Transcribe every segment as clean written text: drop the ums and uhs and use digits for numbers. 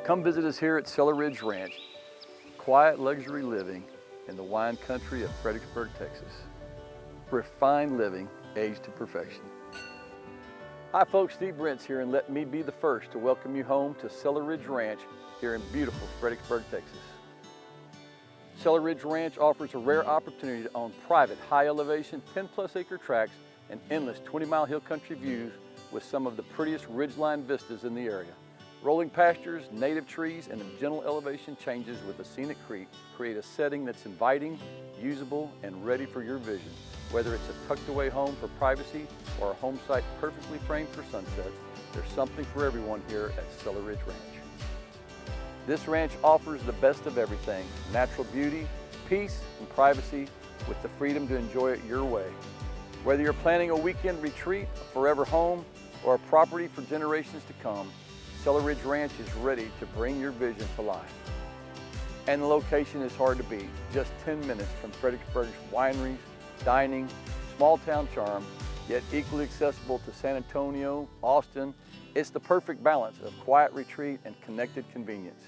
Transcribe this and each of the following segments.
Come visit us here at Cellar Ranch, quiet luxury living in the wine country of Fredericksburg, Texas. Refined living, aged to perfection. Hi folks, Steve Brent's here, and let me be the first to welcome you home to Cellar Ranch here in beautiful Fredericksburg, Texas. Cellar Ranch offers a rare opportunity to own private, high elevation, 10+ acre tracts and endless 20-mile hill country views with some of the prettiest ridgeline vistas in the area. Rolling pastures, native trees, and gentle elevation changes with a scenic creek create a setting that's inviting, usable, and ready for your vision. Whether it's a tucked away home for privacy or a home site perfectly framed for sunsets, there's something for everyone here at Cellar Ranch. This ranch offers the best of everything: natural beauty, peace, and privacy with the freedom to enjoy it your way. Whether you're planning a weekend retreat, a forever home, or a property for generations to come, Cellar Ranch is ready to bring your vision to life. And the location is hard to beat, just 10 minutes from Fredericksburg's wineries, dining, small town charm, yet equally accessible to San Antonio, Austin. It's the perfect balance of quiet retreat and connected convenience.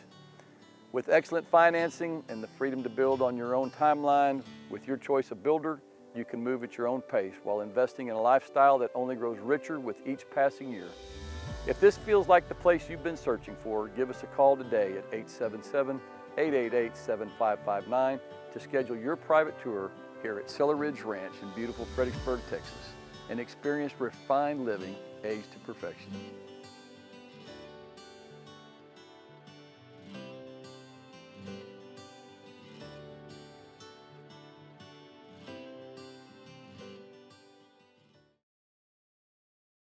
With excellent financing and the freedom to build on your own timeline with your choice of builder, you can move at your own pace while investing in a lifestyle that only grows richer with each passing year. If this feels like the place you've been searching for, give us a call today at 877-888-7559 to schedule your private tour here at Cellar Ranch in beautiful Fredericksburg, Texas, and experience refined living aged to perfection.